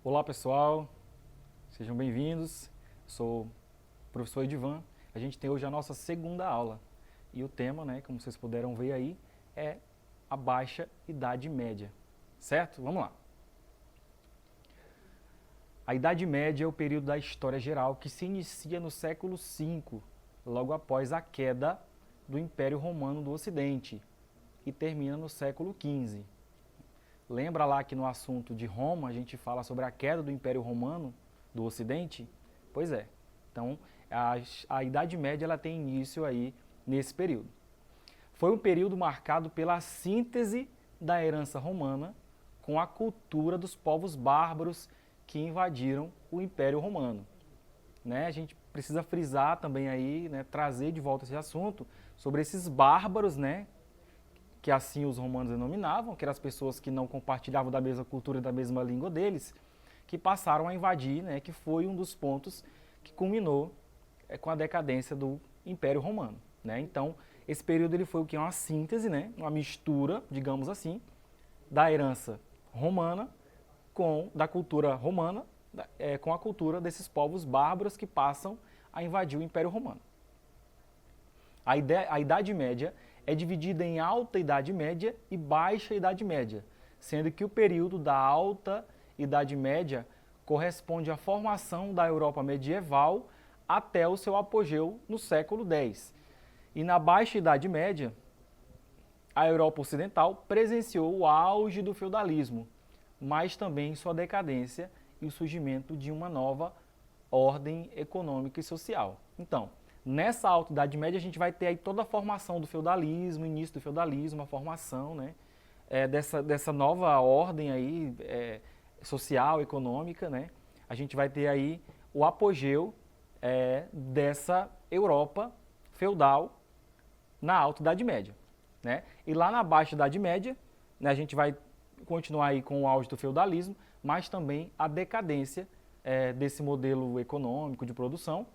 Olá pessoal, sejam bem-vindos. Sou o professor Edivan. A gente tem hoje a nossa segunda aula e o tema, como vocês puderam ver aí, é a Baixa Idade Média, certo? Vamos lá. A Idade Média é o período da história geral que se inicia no século V, logo após a queda do Império Romano do Ocidente, e termina no século XV. Lembra lá que no assunto de Roma a gente fala sobre a queda do Império Romano do Ocidente? Pois é. Então, a Idade Média ela tem início aí nesse período. Foi um período marcado pela síntese da herança romana com a cultura dos povos bárbaros que invadiram o Império Romano. A gente precisa frisar também aí, trazer de volta esse assunto sobre esses bárbaros, que assim os romanos denominavam, que eram as pessoas que não compartilhavam da mesma cultura e da mesma língua deles, que passaram a invadir, que foi um dos pontos que culminou com a decadência do Império Romano. Então, esse período ele foi o que? Uma síntese, uma mistura, digamos assim, da herança romana da cultura romana com a cultura desses povos bárbaros que passam a invadir o Império Romano. A Idade Média é dividida em Alta Idade Média e Baixa Idade Média, sendo que o período da Alta Idade Média corresponde à formação da Europa medieval até o seu apogeu no século X. E na Baixa Idade Média, a Europa Ocidental presenciou o auge do feudalismo, mas também sua decadência e o surgimento de uma nova ordem econômica e social. Então, nessa Alta Idade Média a gente vai ter aí toda a formação do feudalismo, início do feudalismo, a formação dessa nova ordem aí, social, econômica. A gente vai ter aí o apogeu dessa Europa feudal na Alta Idade Média. E lá na Baixa Idade Média, a gente vai continuar aí com o auge do feudalismo, mas também a decadência desse modelo econômico de produção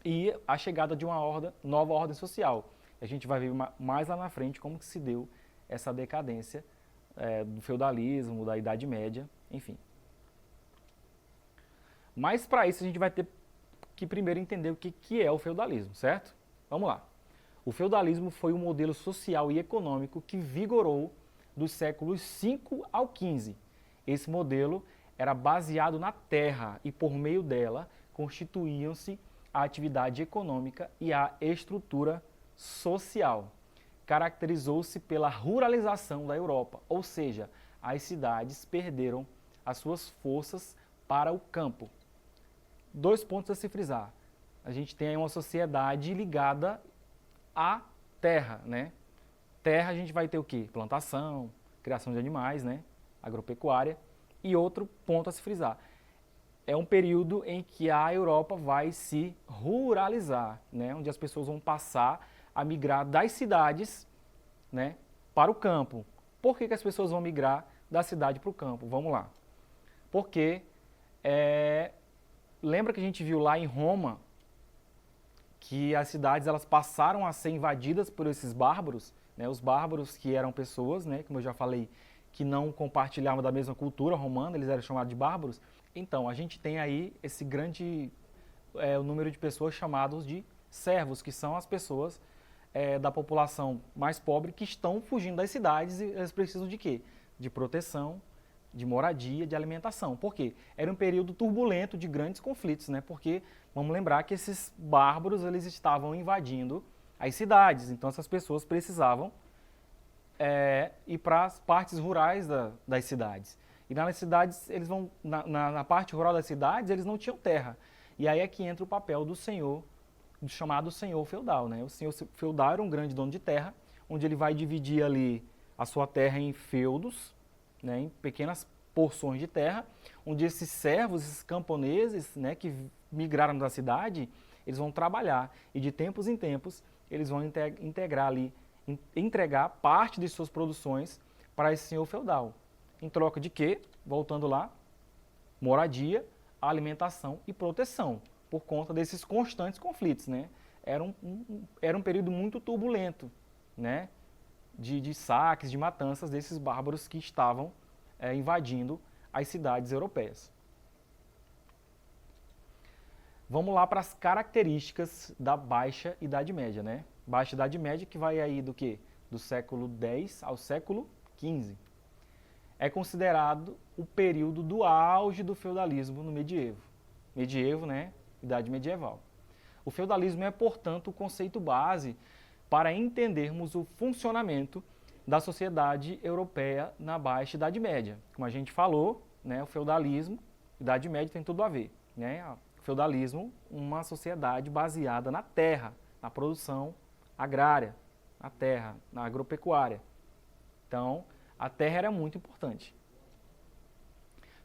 e a chegada de uma nova ordem social. A gente vai ver mais lá na frente como que se deu essa decadência do feudalismo, da Idade Média, enfim. Mas para isso a gente vai ter que primeiro entender o que é o feudalismo, certo? Vamos lá. O feudalismo foi um modelo social e econômico que vigorou dos séculos V ao XV. Esse modelo era baseado na terra e por meio dela constituíam-se a atividade econômica e a estrutura social. Caracterizou-se pela ruralização da Europa, ou seja, as cidades perderam as suas forças para o campo. 2 pontos a se frisar. A gente tem aí uma sociedade ligada à terra, Terra a gente vai ter o quê? Plantação, criação de animais, agropecuária. E outro ponto a se frisar. É um período em que a Europa vai se ruralizar, onde as pessoas vão passar a migrar das cidades para o campo. Por que as pessoas vão migrar da cidade para o campo? Vamos lá. Porque lembra que a gente viu lá em Roma que as cidades elas passaram a ser invadidas por esses bárbaros, os bárbaros que eram pessoas, como eu já falei, que não compartilhavam da mesma cultura romana, eles eram chamados de bárbaros. Então, a gente tem aí esse grande o número de pessoas chamados de servos, que são as pessoas da população mais pobre que estão fugindo das cidades e eles precisam de quê? De proteção, de moradia, de alimentação. Por quê? Era um período turbulento de grandes conflitos, Porque vamos lembrar que esses bárbaros eles estavam invadindo as cidades, então essas pessoas precisavam ir para as partes rurais das cidades. E nas cidades, eles vão na parte rural das cidades, eles não tinham terra. E aí é que entra o papel do senhor, do chamado senhor feudal. O senhor feudal era um grande dono de terra, onde ele vai dividir ali a sua terra em feudos, em pequenas porções de terra, onde esses servos, esses camponeses, que migraram da cidade, eles vão trabalhar. E de tempos em tempos, eles vão integrar ali entregar parte de suas produções para esse senhor feudal. Em troca de quê? Voltando lá, moradia, alimentação e proteção, por conta desses constantes conflitos, né? Era um período muito turbulento, né? De saques, de matanças desses bárbaros que estavam invadindo as cidades europeias. Vamos lá para as características da Baixa Idade Média, né? Baixa Idade Média que vai aí do quê? Do século X ao século XV. É considerado o período do auge do feudalismo no medievo. Medievo, né? Idade medieval. O feudalismo é, portanto, o conceito base para entendermos o funcionamento da sociedade europeia na Baixa Idade Média. Como a gente falou, né, o feudalismo, Idade Média tem tudo a ver, né? O feudalismo, uma sociedade baseada na terra, na produção agrária, na terra, na agropecuária. Então, a terra era muito importante.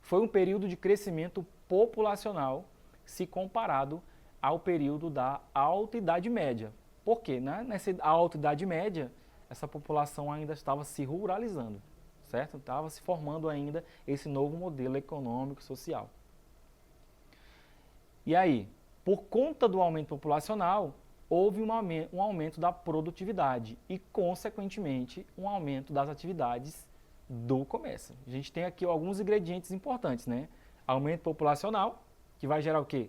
Foi um período de crescimento populacional se comparado ao período da Alta Idade Média. Por quê? Nessa Alta Idade Média, essa população ainda estava se ruralizando, certo? Estava se formando ainda esse novo modelo econômico social. E aí, por conta do aumento populacional, houve um aumento da produtividade e, consequentemente, um aumento das atividades do comércio. A gente tem aqui alguns ingredientes importantes, né? Aumento populacional, que vai gerar o quê?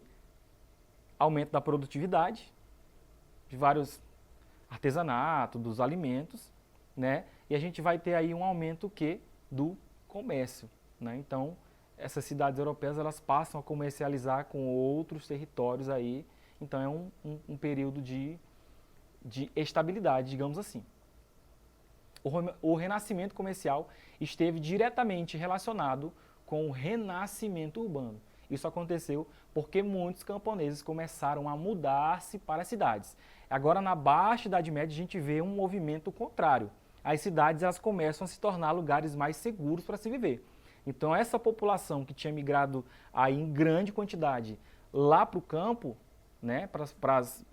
Aumento da produtividade, de vários artesanatos, dos alimentos, né? E a gente vai ter aí um aumento do comércio, né? Então, essas cidades europeias elas passam a comercializar com outros territórios aí, então é um período de estabilidade, digamos assim. O renascimento comercial esteve diretamente relacionado com o renascimento urbano. Isso aconteceu porque muitos camponeses começaram a mudar-se para as cidades. Agora, na Baixa Idade Média, a gente vê um movimento contrário. As cidades elas começam a se tornar lugares mais seguros para se viver. Então, essa população que tinha migrado aí em grande quantidade lá para o campo, né, para as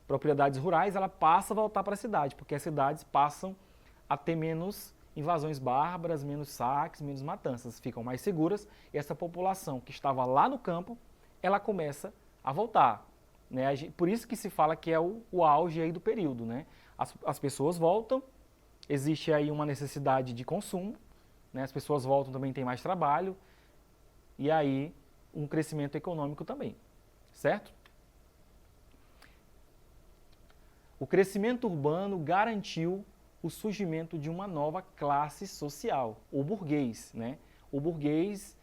propriedades rurais, ela passa a voltar para a cidade, porque as cidades passam a ter menos invasões bárbaras, menos saques, menos matanças, ficam mais seguras e essa população que estava lá no campo, ela começa a voltar. Né? Por isso que se fala que é o auge aí do período. Né? As pessoas voltam, existe aí uma necessidade de consumo, né? As pessoas voltam também, tem mais trabalho e aí um crescimento econômico também, certo? O crescimento urbano garantiu o surgimento de uma nova classe social, o burguês, né? O burguês,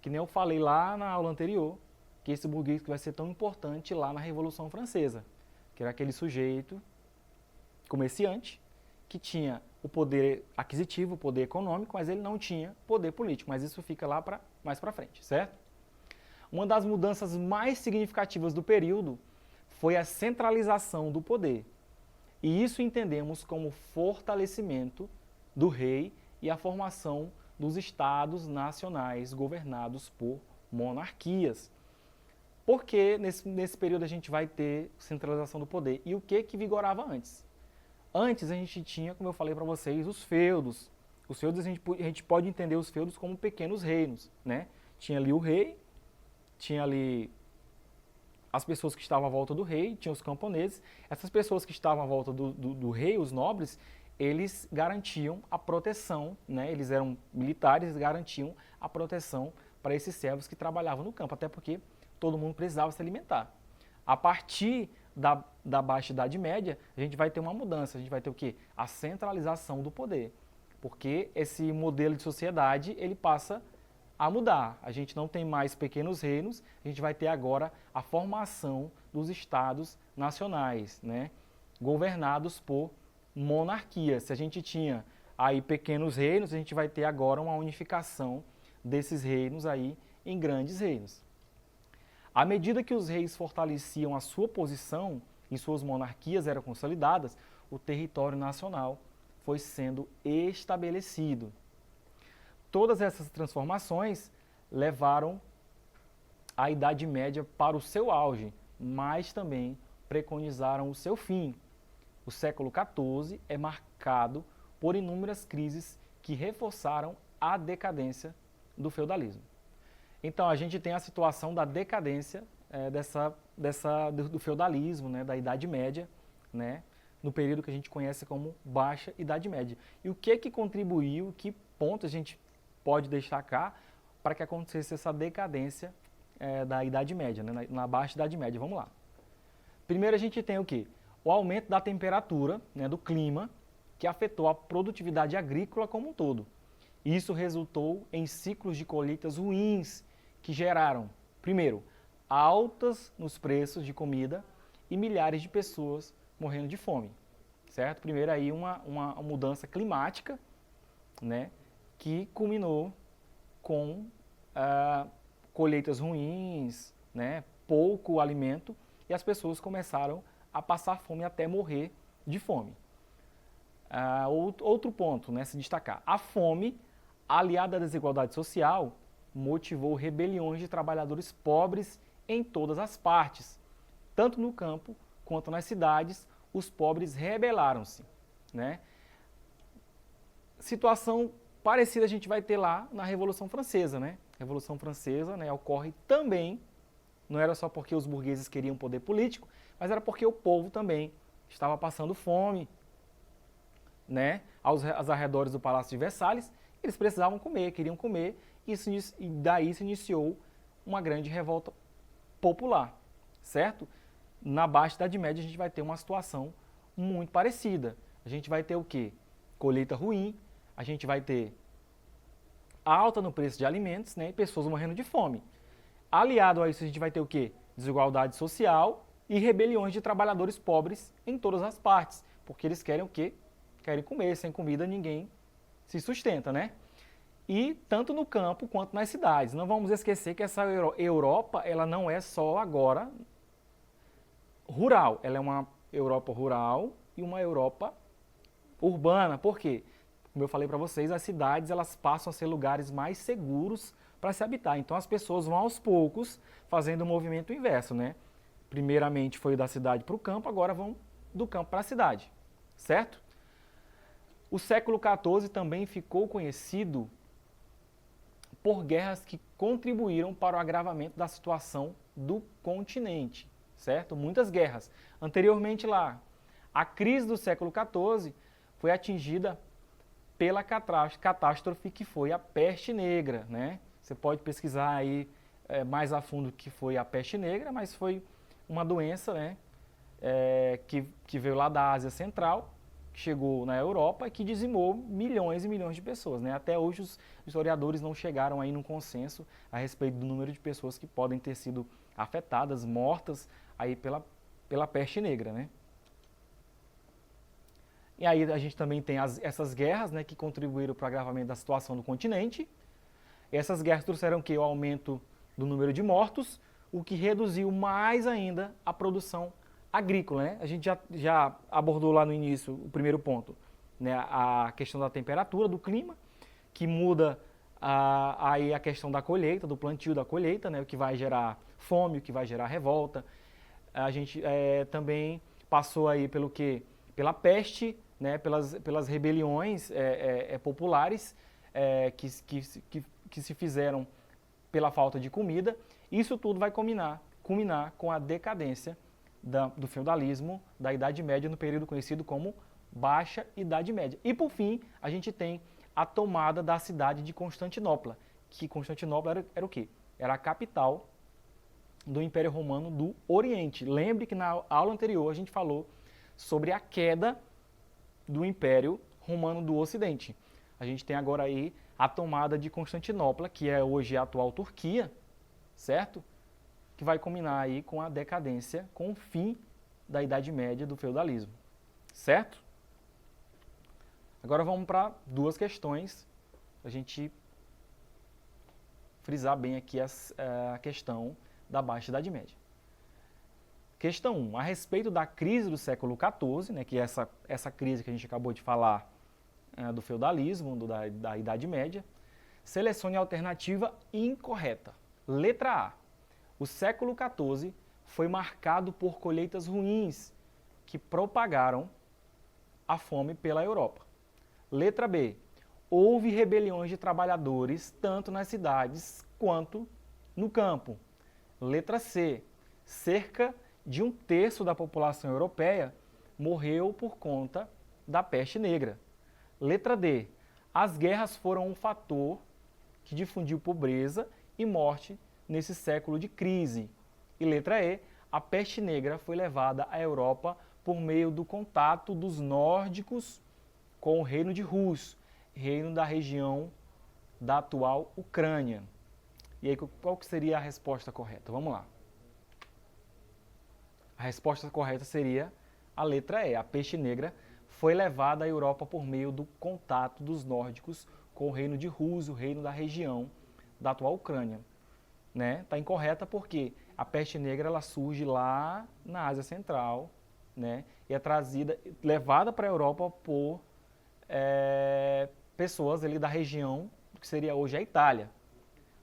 que nem eu falei lá na aula anterior, que esse burguês que vai ser tão importante lá na Revolução Francesa, que era aquele sujeito comerciante que tinha o poder aquisitivo, o poder econômico, mas ele não tinha poder político, mas isso fica lá mais para frente, certo? Uma das mudanças mais significativas do período foi a centralização do poder. E isso entendemos como fortalecimento do rei e a formação dos estados nacionais governados por monarquias. Porque nesse período a gente vai ter centralização do poder. E o que vigorava antes? Antes a gente tinha, como eu falei para vocês, os feudos. Os feudos a gente pode entender os feudos como pequenos reinos, né? Tinha ali o rei, tinha ali as pessoas que estavam à volta do rei, tinha os camponeses. Essas pessoas que estavam à volta do rei, os nobres, eles garantiam a proteção, né? Eles eram militares, garantiam a proteção para esses servos que trabalhavam no campo, até porque todo mundo precisava se alimentar. A partir da Baixa Idade Média, a gente vai ter uma mudança, a gente vai ter o quê? A centralização do poder, porque esse modelo de sociedade, ele passa a mudar. A gente não tem mais pequenos reinos, a gente vai ter agora a formação dos estados nacionais, né? Governados por monarquias. Se a gente tinha aí pequenos reinos, a gente vai ter agora uma unificação desses reinos aí em grandes reinos. À medida que os reis fortaleciam a sua posição e suas monarquias eram consolidadas, o território nacional foi sendo estabelecido. Todas essas transformações levaram a Idade Média para o seu auge, mas também preconizaram o seu fim. O século XIV é marcado por inúmeras crises que reforçaram a decadência do feudalismo. Então, a gente tem a situação da decadência do feudalismo, né, da Idade Média, né, no período que a gente conhece como Baixa Idade Média. E o que contribuiu, que ponto a gente pode destacar para que acontecesse essa decadência da Idade Média, né, na Baixa Idade Média? Vamos lá. Primeiro a gente tem o quê? O aumento da temperatura, né, do clima, que afetou a produtividade agrícola como um todo. Isso resultou em ciclos de colheitas ruins, que geraram, primeiro, altas nos preços de comida e milhares de pessoas morrendo de fome, certo? Primeiro aí uma mudança climática, né, que culminou com colheitas ruins, né, pouco alimento, e as pessoas começaram a passar fome até morrer de fome. Outro ponto, né, se destacar, a fome, aliada à desigualdade social, motivou rebeliões de trabalhadores pobres em todas as partes. Tanto no campo quanto nas cidades, os pobres rebelaram-se, né? Situação parecida a gente vai ter lá na Revolução Francesa, né? A Revolução Francesa, né, ocorre também, não era só porque os burgueses queriam poder político, mas era porque o povo também estava passando fome, né? Aos arredores do Palácio de Versalhes, eles precisavam comer, queriam comer, e daí se iniciou uma grande revolta popular, certo? Na Baixa Idade Média a gente vai ter uma situação muito parecida. A gente vai ter o quê? Colheita ruim, a gente vai ter alta no preço de alimentos, né, e pessoas morrendo de fome. Aliado a isso a gente vai ter o quê? Desigualdade social e rebeliões de trabalhadores pobres em todas as partes, porque eles querem o quê? Querem comer, sem comida ninguém se sustenta, né? E tanto no campo quanto nas cidades. Não vamos esquecer que essa Europa, ela não é só agora rural, ela é uma Europa rural e uma Europa urbana. Por quê? Como eu falei para vocês, as cidades elas passam a ser lugares mais seguros para se habitar. Então as pessoas vão aos poucos fazendo o movimento inverso, né? Primeiramente foi da cidade para o campo, agora vão do campo para a cidade, certo? O século XIV também ficou conhecido por guerras que contribuíram para o agravamento da situação do continente, certo? Muitas guerras. Anteriormente lá, a crise do século XIV foi atingida pela catástrofe que foi a peste negra, né? Você pode pesquisar aí mais a fundo o que foi a peste negra, mas foi uma doença, né, que veio lá da Ásia Central, que chegou na Europa e que dizimou milhões e milhões de pessoas, né? Até hoje os historiadores não chegaram aí num consenso a respeito do número de pessoas que podem ter sido afetadas, mortas aí pela peste negra, né? E aí a gente também tem essas guerras, né, que contribuíram para o agravamento da situação do continente. Essas guerras trouxeram o quê? O aumento do número de mortos, o que reduziu mais ainda a produção agrícola, né? A gente já abordou lá no início o primeiro ponto, né? A questão da temperatura, do clima, que muda aí a questão da colheita, do plantio da colheita, né? O que vai gerar fome, o que vai gerar revolta. A gente também passou aí pelo quê? Pela peste, né? Pelas rebeliões populares que se fizeram pela falta de comida. Isso tudo vai culminar com a decadência do feudalismo, da Idade Média, no período conhecido como Baixa Idade Média. E, por fim, a gente tem a tomada da cidade de Constantinopla, que Constantinopla era o quê? Era a capital do Império Romano do Oriente. Lembre que na aula anterior a gente falou sobre a queda do Império Romano do Ocidente. A gente tem agora aí a tomada de Constantinopla, que é hoje a atual Turquia, certo? Que vai culminar aí com a decadência, com o fim da Idade Média do feudalismo, certo? Agora vamos para duas questões, a gente frisar bem aqui a questão da Baixa Idade Média. Questão 1. A respeito da crise do século XIV, né, que é essa crise que a gente acabou de falar do feudalismo, da Idade Média, selecione a alternativa incorreta. Letra A. O século XIV foi marcado por colheitas ruins que propagaram a fome pela Europa. Letra B. Houve rebeliões de trabalhadores tanto nas cidades quanto no campo. Letra C. Cerca de 1/3 da população europeia morreu por conta da peste negra. Letra D. As guerras foram um fator que difundiu pobreza e morte nesse século de crise. E letra E. A peste negra foi levada à Europa por meio do contato dos nórdicos com o reino de Rus, reino da região da atual Ucrânia. E aí, qual que seria a resposta correta? Vamos lá. A resposta correta seria a letra E. A peste negra foi levada à Europa por meio do contato dos nórdicos com o reino de Rus, o reino da região da atual Ucrânia. Né? Tá incorreta porque a peste negra ela surge lá na Ásia Central, né? E é levada para a Europa por pessoas ali da região que seria hoje a Itália.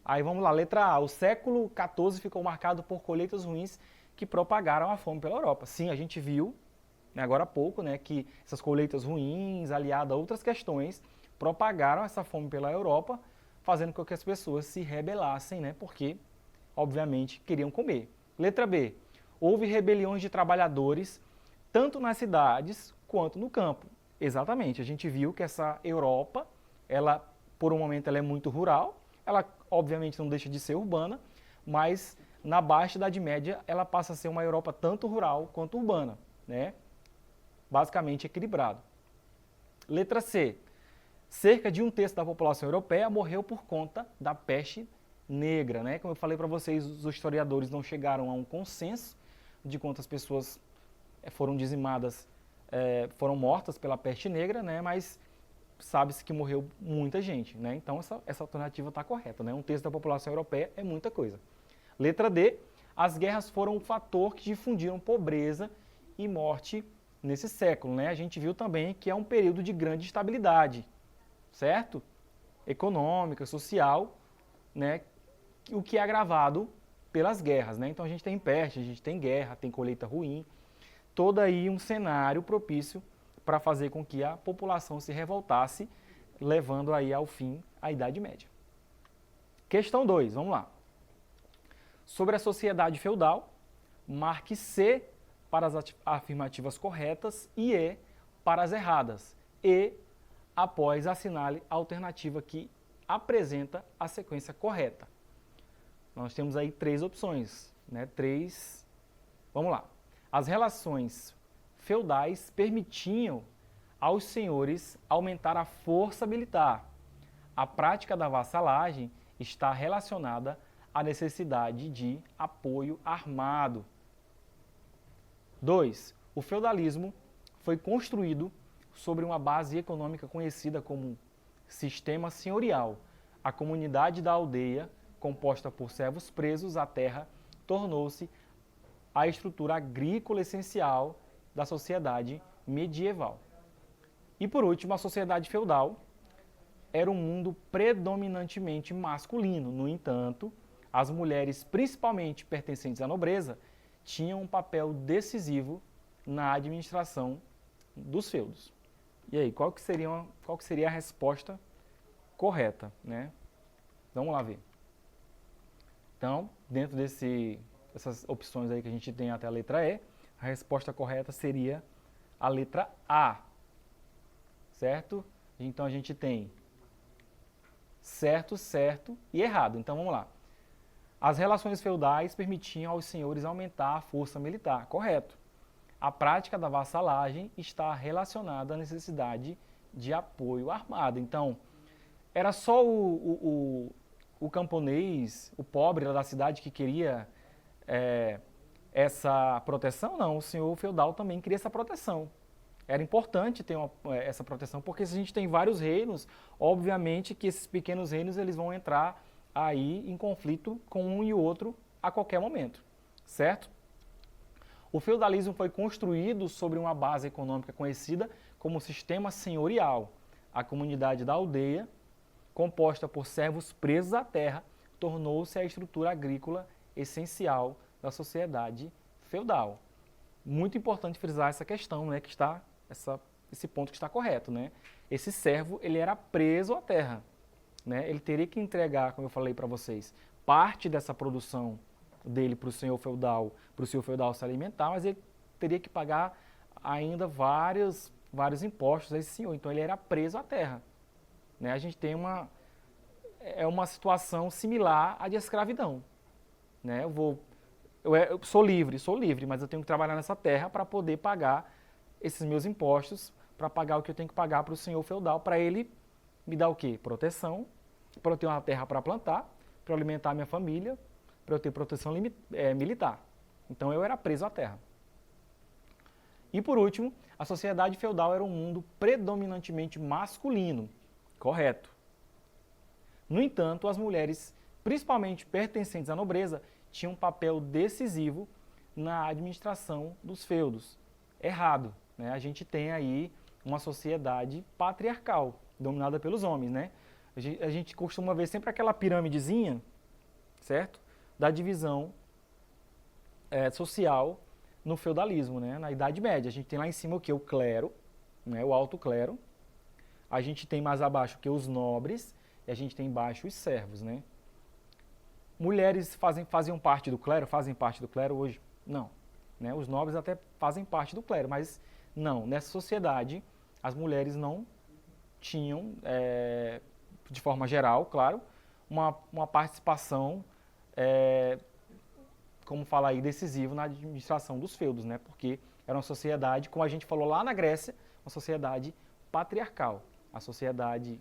Aí vamos lá, letra A. O século XIV ficou marcado por colheitas ruins que propagaram a fome pela Europa. Sim, a gente viu, né, agora há pouco, né, que essas colheitas ruins, aliadas a outras questões, propagaram essa fome pela Europa, fazendo com que as pessoas se rebelassem, né, porque, obviamente, queriam comer. Letra B. Houve rebeliões de trabalhadores, tanto nas cidades quanto no campo. Exatamente, a gente viu que essa Europa, ela, por um momento, ela é muito rural, ela, obviamente, não deixa de ser urbana, mas na Baixa Idade Média, ela passa a ser uma Europa tanto rural quanto urbana, né? Basicamente equilibrado. Letra C. Cerca de 1/3 da população europeia morreu por conta da peste negra, né? Como eu falei para vocês, os historiadores não chegaram a um consenso de quantas pessoas foram dizimadas, foram mortas pela peste negra, né? Mas sabe-se que morreu muita gente, né? Então essa alternativa está correta, né? 1/3 da população europeia é muita coisa. Letra D. As guerras foram um fator que difundiram pobreza e morte nesse século, né? A gente viu também que é um período de grande estabilidade, certo? Econômica, social, né? O que é agravado pelas guerras, né? Então a gente tem peste, a gente tem guerra, tem colheita ruim, todo aí um cenário propício para fazer com que a população se revoltasse, levando aí ao fim a Idade Média. Questão 2, vamos lá. Sobre a sociedade feudal, marque C para as afirmativas corretas e E para as erradas. E, após, assinale a alternativa que apresenta a sequência correta. Nós temos aí 3 opções, né? Vamos lá. As relações feudais permitiam aos senhores aumentar a força militar. A prática da vassalagem está relacionada à necessidade de apoio armado. 2. O feudalismo foi construído sobre uma base econômica conhecida como sistema senhorial. A comunidade da aldeia, composta por servos presos à terra, tornou-se a estrutura agrícola essencial da sociedade medieval. E por último, a sociedade feudal era um mundo predominantemente masculino. No entanto, as mulheres, principalmente pertencentes à nobreza, tinham um papel decisivo na administração dos feudos. E aí, qual que seria a resposta correta, né? Vamos lá ver. Então, dentro dessas opções aí que a gente tem até a letra E, a resposta correta seria a letra A, certo? Então a gente tem certo, certo e errado. Então vamos lá. As relações feudais permitiam aos senhores aumentar a força militar, correto. A prática da vassalagem está relacionada à necessidade de apoio armado. Então, era só o camponês, o pobre da cidade que queria essa proteção? Não, o senhor feudal também queria essa proteção. Era importante ter essa proteção, porque se a gente tem vários reinos, obviamente que esses pequenos reinos eles vão entrar aí em conflito com um e o outro a qualquer momento, certo? O feudalismo foi construído sobre uma base econômica conhecida como sistema senhorial. A comunidade da aldeia, composta por servos presos à terra, tornou-se a estrutura agrícola essencial da sociedade feudal. Muito importante frisar essa questão, né, que está esse ponto que está correto, né? Esse servo, ele era preso à terra, né? Ele teria que entregar, como eu falei para vocês, parte dessa produção dele para o senhor feudal se alimentar, mas ele teria que pagar ainda vários impostos a esse senhor. Então ele era preso à terra, né? A gente tem uma situação similar à de escravidão, né? Eu sou livre, mas eu tenho que trabalhar nessa terra para poder pagar esses meus impostos, para pagar o que eu tenho que pagar para o senhor feudal, para ele me dar o quê? Proteção, para eu ter uma terra para plantar, para eu alimentar a minha família, para eu ter proteção militar. Então eu era preso à terra. E por último, a sociedade feudal era um mundo predominantemente masculino, correto. No entanto, as mulheres, principalmente pertencentes à nobreza, tinham um papel decisivo na administração dos feudos. Errado, né? A gente tem aí uma sociedade patriarcal, dominada pelos homens, né? A gente costuma ver sempre aquela piramidezinha, certo? Da divisão social no feudalismo, né? Na Idade Média. A gente tem lá em cima o que? O clero, né? O alto clero. A gente tem mais abaixo o que? Os nobres. E a gente tem embaixo os servos, né? Mulheres faziam parte do clero? Fazem parte do clero hoje? Não. Né? Os nobres até fazem parte do clero, mas não. Nessa sociedade, as mulheres não tinham, de forma geral, claro, uma participação, como fala aí, decisiva na administração dos feudos, né? Porque era uma sociedade, como a gente falou lá na Grécia, uma sociedade patriarcal. A sociedade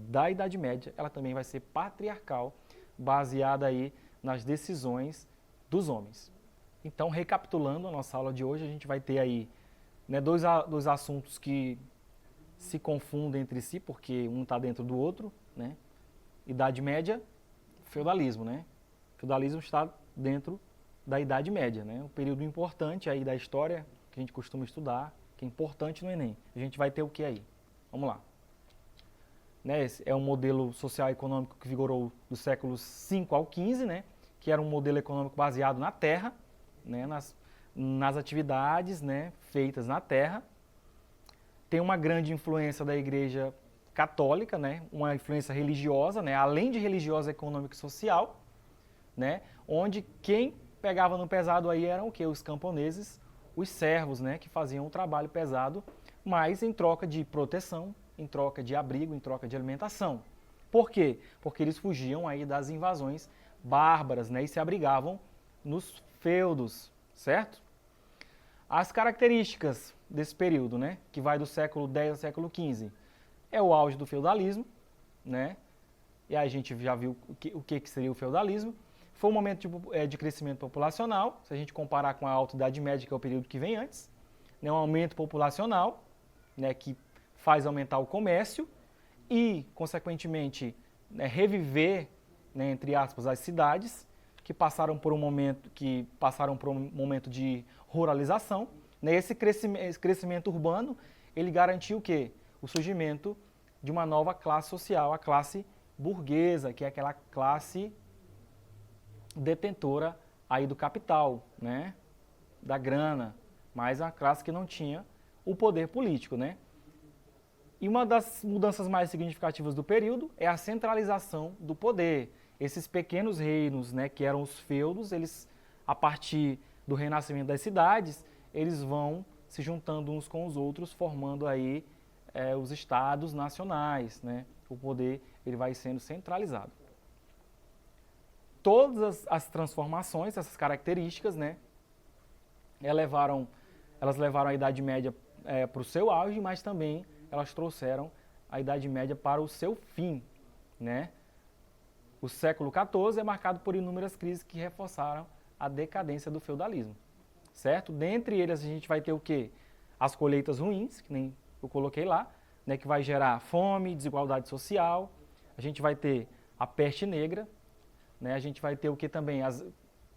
da Idade Média, ela também vai ser patriarcal, baseada aí nas decisões dos homens. Então, recapitulando a nossa aula de hoje, a gente vai ter aí, né, dois assuntos que se confundem entre si, porque um está dentro do outro, né? Idade Média, feudalismo, né? Feudalismo está dentro da Idade Média, né? Um período importante aí da história que a gente costuma estudar, que é importante no Enem. A gente vai ter o que aí? Vamos lá. Né? Esse é um modelo social e econômico que vigorou dos séculos 5 ao 15, né? Que era um modelo econômico baseado na terra, né? nas atividades, né? Feitas na terra. Tem uma grande influência da Igreja Católica, né? Uma influência religiosa, né? Além de religiosa, econômica e social, né? Onde quem pegava no pesado aí eram o quê? Os camponeses, os servos, né? Que faziam um trabalho pesado, mas em troca de proteção, em troca de abrigo, em troca de alimentação. Por quê? Porque eles fugiam aí das invasões bárbaras, né? E se abrigavam nos feudos, certo? As características desse período, né? Que vai do século X ao século XV, é o auge do feudalismo, né? E aí a gente já viu o que seria o feudalismo. Foi um momento de crescimento populacional, se a gente comparar com a Alta Idade Média, que é o período que vem antes, né? Um aumento populacional, né? Que faz aumentar o comércio e, consequentemente, né, reviver, né, entre aspas, as cidades que passaram por um momento de ruralização. Né? Esse crescimento urbano, ele garantiu o quê? O surgimento de uma nova classe social, a classe burguesa, que é aquela classe detentora aí do capital, né? Da grana, mas uma classe que não tinha o poder político, né? E uma das mudanças mais significativas do período é a centralização do poder. Esses pequenos reinos, né, que eram os feudos, eles, a partir do renascimento das cidades, eles vão se juntando uns com os outros, formando aí os estados nacionais, né? O poder ele vai sendo centralizado. Todas as transformações, essas características, né, elas levaram a Idade Média para o seu auge, mas também elas trouxeram a Idade Média para o seu fim, né? O século XIV é marcado por inúmeras crises que reforçaram a decadência do feudalismo, certo? Dentre eles a gente vai ter o quê? As colheitas ruins, que nem eu coloquei lá, né, que vai gerar fome, desigualdade social. A gente vai ter a peste negra, né? A gente vai ter o que também?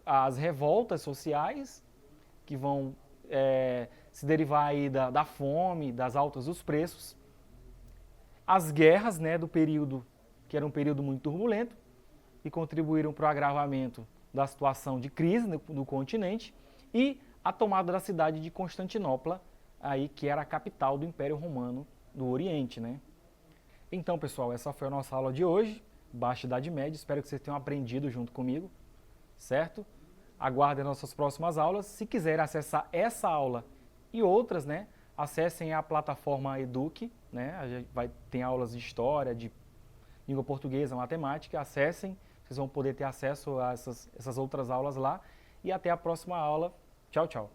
As revoltas sociais, que vão se derivar aí da fome, das altas dos preços. As guerras, né, do período, que era um período muito turbulento, e contribuíram para o agravamento da situação de crise no continente, e a tomada da cidade de Constantinopla aí que era a capital do Império Romano do Oriente, né? Então, pessoal, essa foi a nossa aula de hoje, Baixa Idade Média. Espero que vocês tenham aprendido junto comigo, certo? Aguardem nossas próximas aulas. Se quiserem acessar essa aula e outras, né, acessem a plataforma Eduque, né? A gente tem aulas de história, de língua portuguesa, matemática. Acessem, vocês vão poder ter acesso a essas outras aulas lá. E até a próxima aula. Tchau, tchau.